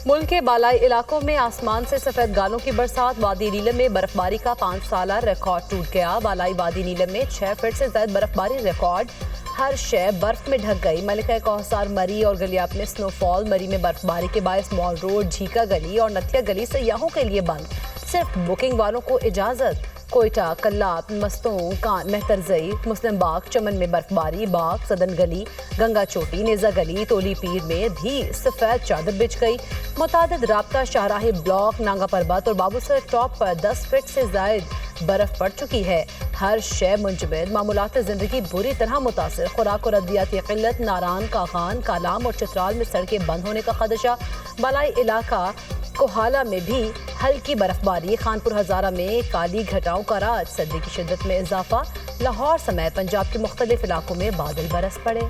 ملک کے بالائی علاقوں میں آسمان سے سفید گالوں کی برسات، وادی نیلم میں برف باری کا 5 سالہ ریکارڈ ٹوٹ گیا۔ بالائی وادی نیلم میں 6 فٹ سے زائد برف باری ریکارڈ، ہر شے برف میں ڈھک گئی۔ ملکہ کوہسار مری اور گلیاپ میں سنو فال، مری میں برف باری کے باعث مال روڈ، جھیکا گلی اور نتھیا گلی سیاحوں کے لیے بند، صرف بکنگ والوں کو اجازت۔ کوئٹہ، کلات، مستوں، مہترزئی، مسلم باغ، چمن میں برف باری، باغ، سدن گلی، گنگا چوٹی، نیزہ گلی، تولی پیر میں بھی سفید چادر بچھ گئی۔ متعدد رابطہ شاہراہی بلاک، نانگا پربت اور بابو سر ٹاپ پر 10 فٹ سے زائد برف پڑ چکی ہے۔ ہر شے منجمد، معمولات زندگی بری طرح متاثر۔ خوراک اور ادویاتی قلت، ناران، کاغان، کالام اور چترال میں سڑکیں بند ہونے کا خدشہ۔ بالائی علاقہ کوہالہ میں بھی ہلکی برف باری، خانپور ہزارہ میں کالی گھٹاؤں کا راج، سردی کی شدت میں اضافہ۔ لاہور سمیت پنجاب کے مختلف علاقوں میں بادل برس پڑے۔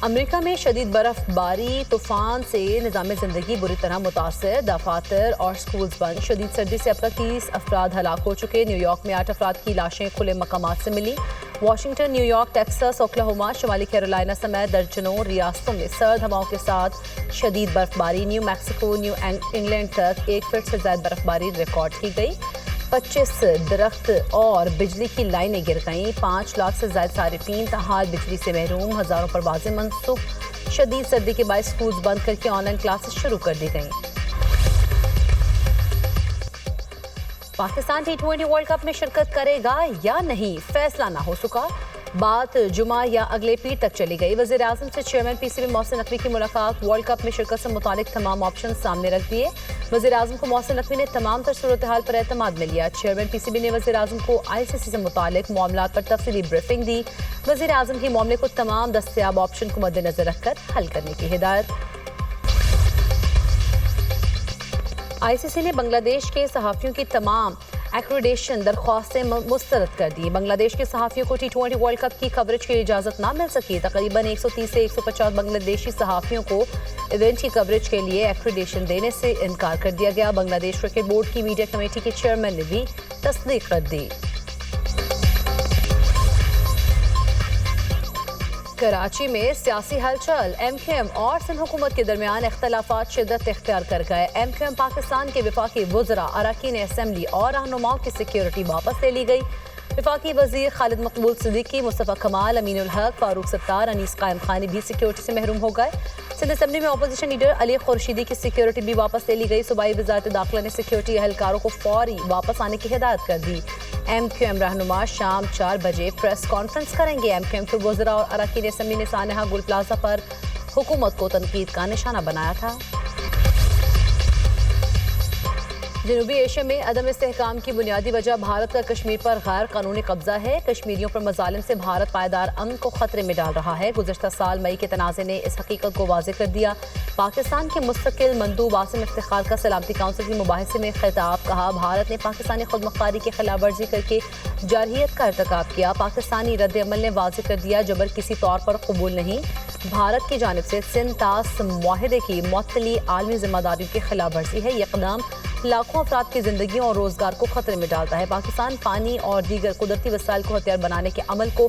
امریکہ میں شدید برف باری، طوفان سے نظام زندگی بری طرح متاثر، دفاتر اور سکولز بند۔ شدید سردی سے اب تک 30 افراد ہلاک ہو چکے۔ نیو یارک میں 8 افراد کی لاشیں کھلے مقامات سے ملی۔ Washington, new York, Texas, Oklahoma, شمالی کیرولینا سمیت درجنوں ریاستوں میں سرد ہواؤں کے ساتھ شدید برف باری۔ نیو میکسیکو، نیو انگلینڈ تک 1 فٹ سے زائد برف باری ریکارڈ کی گئی۔ 25 درخت اور بجلی کی لائنیں گر گئیں۔ 5 لاکھ سے زائد صارفین تاحال بجلی سے محروم، ہزاروں پروازیں منسوخ۔ شدید سردی کے باعث سکولز بند کر کے آن لائن کلاسز شروع کر دی گئیں۔ پاکستان T20 ورلڈ کپ میں شرکت کرے گا یا نہیں، فیصلہ نہ ہو سکا۔ بات جمعہ یا اگلے پیر تک چلی گئی۔ وزیر اعظم سے چیئرمین PCB محسن نقوی کی ملاقات، ورلڈ کپ میں شرکت سے متعلق تمام آپشن سامنے رکھ دیے۔ وزیر اعظم کو محسن نقوی نے تمام تر صورتحال پر اعتماد میں لیا۔ چیئرمین PCB نے وزیر اعظم کو ICC سے متعلق معاملات پر تفصیلی بریفنگ دی۔ وزیر اعظم کی معاملے کو تمام دستیاب آپشن کو مد نظر رکھ کر حل کرنے کی ہدایت۔ ICC نے بنگلہ دیش کے صحافیوں کی تمام ایکریڈیشن درخواستیں مسترد کر دی۔ بنگلہ دیش کے صحافیوں کو T20 ورلڈ کپ کی کوریج کی اجازت نہ مل سکی۔ تقریباً 130 سے 150 بنگلہ دیشی صحافیوں کو ایونٹ کی کوریج کے لیے ایکریڈیشن دینے سے انکار کر دیا گیا۔ بنگلہ دیش کرکٹ بورڈ کی میڈیا کمیٹی کے چیئرمین نے بھی تصدیق کر دی۔ کراچی میں سیاسی ہلچل، MQM اور سندھ حکومت کے درمیان اختلافات شدت اختیار کر گئے۔ MQM پاکستان کے وفاقی وزراء، اراکین اسمبلی اور رہنماؤں کی سیکیورٹی واپس لے لی گئی۔ وفاقی وزیر خالد مقبول صدیقی، مصطفیٰ کمال، امین الحق، فاروق ستار، انیس قائم خانی بھی سیکیورٹی سے محروم ہو گئے۔ سندھ اسمبلی میں اپوزیشن لیڈر علی خورشیدی کی سیکیورٹی بھی واپس لے لی گئی۔ صوبائی وزارت داخلہ نے سیکیورٹی اہلکاروں کو فوری واپس آنے کی ہدایت کر دی۔ MQM رہنما شام 4 بجے پریس کانفرنس کریں گے۔ MQM کے وزراء اور اراکین اسمبلی نے سانحہ گل پلازا پر حکومت کو تنقید کا نشانہ بنایا تھا۔ جنوبی ایشیا میں عدم استحکام کی بنیادی وجہ بھارت کا کشمیر پر غیر قانونی قبضہ ہے۔ کشمیریوں پر مظالم سے بھارت پائیدار امن کو خطرے میں ڈال رہا ہے۔ گزشتہ سال مئی کے تنازع نے اس حقیقت کو واضح کر دیا۔ پاکستان کے مستقل مندوب عاصم افتخار کا سلامتی کونسل کی مباحثے میں خطاب، کہا بھارت نے پاکستانی خود مختاری کی خلاف ورزی کر کے جارحیت کا ارتکاب کیا۔ پاکستانی رد عمل نے واضح کر دیا جبر کسی طور پر قبول نہیں۔ بھارت کی جانب سے سندھ طاس معاہدے کی معطلی عالمی ذمہ داریوں کی خلاف ورزی ہے۔ یہ اقدام لاکھوں افراد کی زندگیوں اور روزگار کو خطرے میں ڈالتا ہے۔ پاکستان پانی اور دیگر قدرتی وسائل کو ہتھیار بنانے کے عمل کو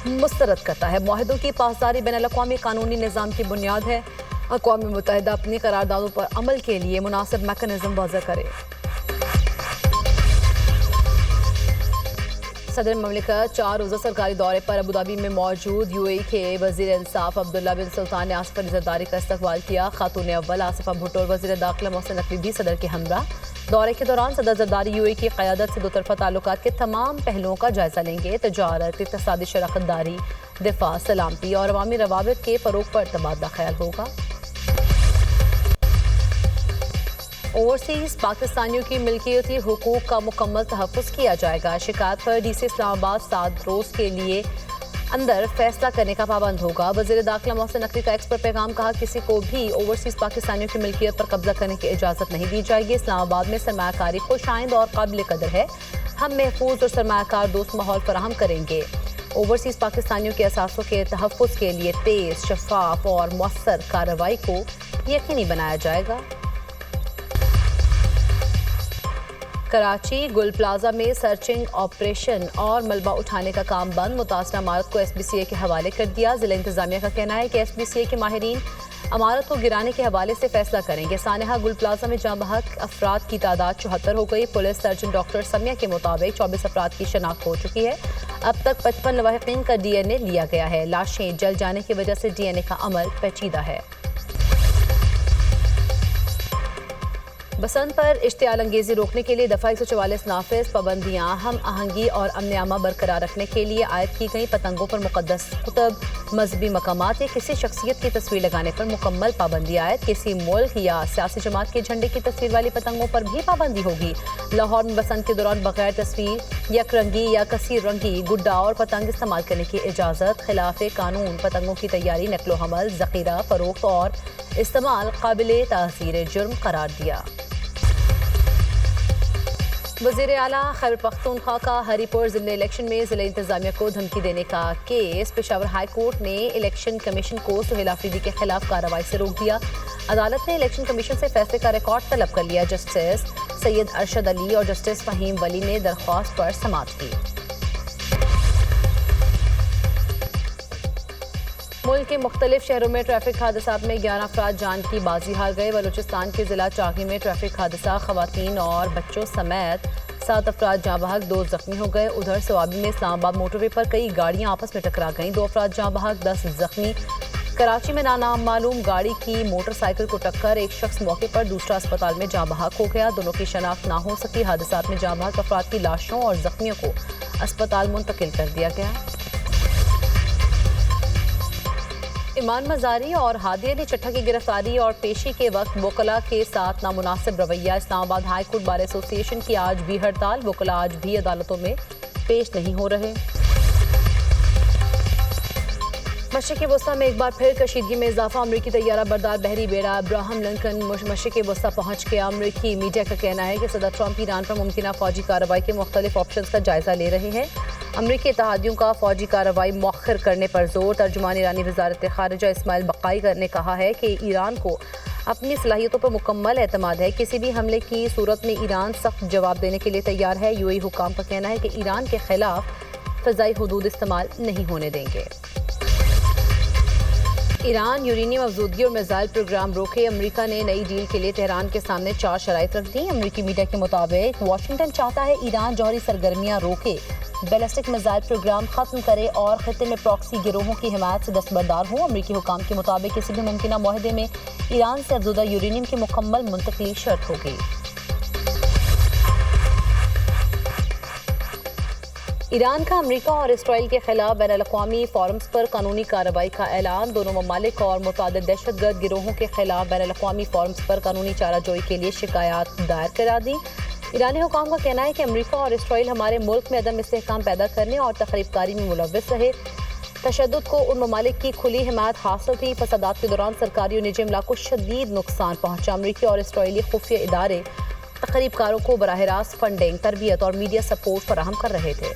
مسترد کرتا ہے۔ معاہدوں کی پاسداری بین الاقوامی قانونی نظام کی بنیاد ہے۔ اقوام متحدہ اپنی قراردادوں پر عمل کے لیے مناسب میکانزم وضع کرے۔ صدر مملکت 4 روزہ سرکاری دورے پر ابوظہبی میں موجود۔ UAE کے وزیر انصاف عبداللہ بن سلطان نے آصف علی زرداری کا استقبال کیا۔ خاتون اول آصفہ بھٹو اور وزیر داخلہ محسن نقوی بھی صدر کے ہمراہ۔ دورے کے دوران صدر زرداری UAE کی قیادت سے دو طرفہ تعلقات کے تمام پہلوؤں کا جائزہ لیں گے۔ تجارت، اقتصادی شراکت داری، دفاع، سلامتی اور عوامی روابط کے فروغ پر تبادلہ خیال ہوگا۔ اوورسیز پاکستانیوں کی ملکیتی حقوق کا مکمل تحفظ کیا جائے گا۔ شکایت پر DC اسلام آباد 7 روز کے لیے اندر فیصلہ کرنے کا پابند ہوگا۔ وزیر داخلہ محسن نقوی کا ایکس پر پیغام، کہا کسی کو بھی اوورسیز پاکستانیوں کی ملکیت پر قبضہ کرنے کی اجازت نہیں دی جائے گی۔ اسلام آباد میں سرمایہ کاری خوش آئند اور قابل قدر ہے۔ ہم محفوظ اور سرمایہ کار دوست ماحول فراہم کریں گے۔ اوورسیز پاکستانیوں کے اثاثوں کے تحفظ کے لیے تیز، شفاف اور مؤثر کارروائی کو یقینی بنایا جائے گا۔ کراچی گل پلازا میں سرچنگ آپریشن اور ملبہ اٹھانے کا کام بند، متاثرہ عمارت کو SBCA کے حوالے کر دیا۔ ضلع انتظامیہ کا کہنا ہے کہ SBCA کے ماہرین عمارت کو گرانے کے حوالے سے فیصلہ کریں گے۔ سانحہ گل پلازا میں جاں بحق افراد کی تعداد 74 ہو گئی۔ پولیس سرجن ڈاکٹر سمیہ کے مطابق 24 افراد کی شناخت ہو چکی ہے۔ اب تک 55 لواحقین کا ڈی این اے لیا گیا ہے۔ لاشیں جل جانے کی وجہ سے ڈی این اے کا عمل پیچیدہ ہے۔ بسنت پر اشتعال انگیزی روکنے کے لیے دفعہ 144 نافذ۔ پابندیاں ہم آہنگی اور امن اماں برقرار رکھنے کے لیے عائد کی گئی۔ پتنگوں پر مقدس کتب، مذہبی مقامات یا کسی شخصیت کی تصویر لگانے پر مکمل پابندی عائد۔ کسی ملک یا سیاسی جماعت کے جھنڈے کی تصویر والی پتنگوں پر بھی پابندی ہوگی۔ لاہور میں بسنت کے دوران بغیر تصویر، یک رنگی یا کثیر رنگی گڈا اور پتنگ استعمال کرنے کی اجازت۔ خلاف قانون پتنگوں کی تیاری، نقل و حمل، ذخیرہ، فروخت اور استعمال قابل تعزیر جرم قرار دیا۔ وزیر اعلیٰ خیبر پختونخوا کا ہری پور ضمنی الیکشن میں ضلع انتظامیہ کو دھمکی دینے کا کیس۔ پشاور ہائی کورٹ نے الیکشن کمیشن کو سہیل آفریدی کے خلاف کارروائی سے روک دیا۔ عدالت نے الیکشن کمیشن سے فیصلے کا ریکارڈ طلب کر لیا۔ جسٹس سید ارشد علی اور جسٹس فہیم ولی نے درخواست پر سماعت کی۔ ملک کے مختلف شہروں میں ٹریفک حادثات میں 11 افراد جان کی بازی ہار گئے۔ بلوچستان کے ضلع چاغی میں ٹریفک حادثہ، خواتین اور بچوں سمیت 7 افراد جاں بحق، 2 زخمی ہو گئے۔ ادھر سوابی میں اسلام آباد موٹر وے پر کئی گاڑیاں آپس میں ٹکرا گئیں، 2 افراد جاں بحق، 10 زخمی۔ کراچی میں نام معلوم گاڑی کی موٹر سائیکل کو ٹکر، ایک شخص موقع پر، دوسرا اسپتال میں جاں بحق ہو گیا۔ دونوں کی شناخت نہ ہو سکی۔ حادثات میں جاں بحق افراد کی لاشوں اور زخمیوں کو اسپتال منتقل کر دیا گیا۔ ایمان مزاری اور ہادی علی چٹھا کی گرفتاری اور پیشی کے وقت وکلاء کے ساتھ نامناسب رویہ۔ اسلام آباد ہائی کورٹ بار ایسوسی ایشن کی آج بھی ہڑتال، وکلاء آج بھی عدالتوں میں پیش نہیں ہو رہے۔ مشرق وسطی میں ایک بار پھر کشیدگی میں اضافہ، امریکی طیارہ بردار بحری بیڑا ابراہم لنکن مشرق وسطی پہنچ گیا۔ امریکی میڈیا کا کہنا ہے کہ صدر ٹرمپ ایران پر ممکنہ فوجی کارروائی کے مختلف آپشنز کا جائزہ لے رہے ہیں۔ امریکی اتحادیوں کا فوجی کارروائی مؤخر کرنے پر زور۔ ترجمان ایرانی وزارت خارجہ اسماعیل بقائی نے کہا ہے کہ ایران کو اپنی صلاحیتوں پر مکمل اعتماد ہے، کسی بھی حملے کی صورت میں ایران سخت جواب دینے کے لیے تیار ہے۔ یو اے ای حکام کا کہنا ہے کہ ایران کے خلاف فضائی حدود استعمال نہیں ہونے دیں گے۔ ایران یورینیم افزودگی اور میزائل پروگرام روکے، امریکہ نے نئی ڈیل کے لیے تہران کے سامنے 4 شرائط رکھ دی۔ امریکی میڈیا کے مطابق واشنگٹن چاہتا ہے ایران جوہری سرگرمیاں روکے، بیلسٹک میزائل پروگرام ختم کرے اور خطے میں پراکسی گروہوں کی حمایت سے دستبردار ہوں۔ امریکی حکام کے مطابق کسی بھی ممکنہ معاہدے میں ایران سے افزودہ یورینیم کی مکمل منتقلی شرط ہوگی۔ ایران کا امریکہ اور اسرائیل کے خلاف بین الاقوامی فورمز پر قانونی کارروائی کا اعلان۔ دونوں ممالک اور متعدد دہشت گرد گروہوں کے خلاف بین الاقوامی فورمز پر قانونی چارہ جوئی کے لیے شکایات دائر کرا دی۔ ایرانی حکام کا کہنا ہے کہ امریکہ اور اسرائیل ہمارے ملک میں عدم استحکام پیدا کرنے اور تخریب کاری میں ملوث رہے۔ تشدد کو ان ممالک کی کھلی حمایت حاصل تھی۔ فسادات کے دوران سرکاری اور نجی املاک کو شدید نقصان پہنچا۔ امریکی اور اسرائیلی خفیہ ادارے تخریب کاروں کو براہ راست فنڈنگ، تربیت اور میڈیا سپورٹ فراہم کر رہے تھے۔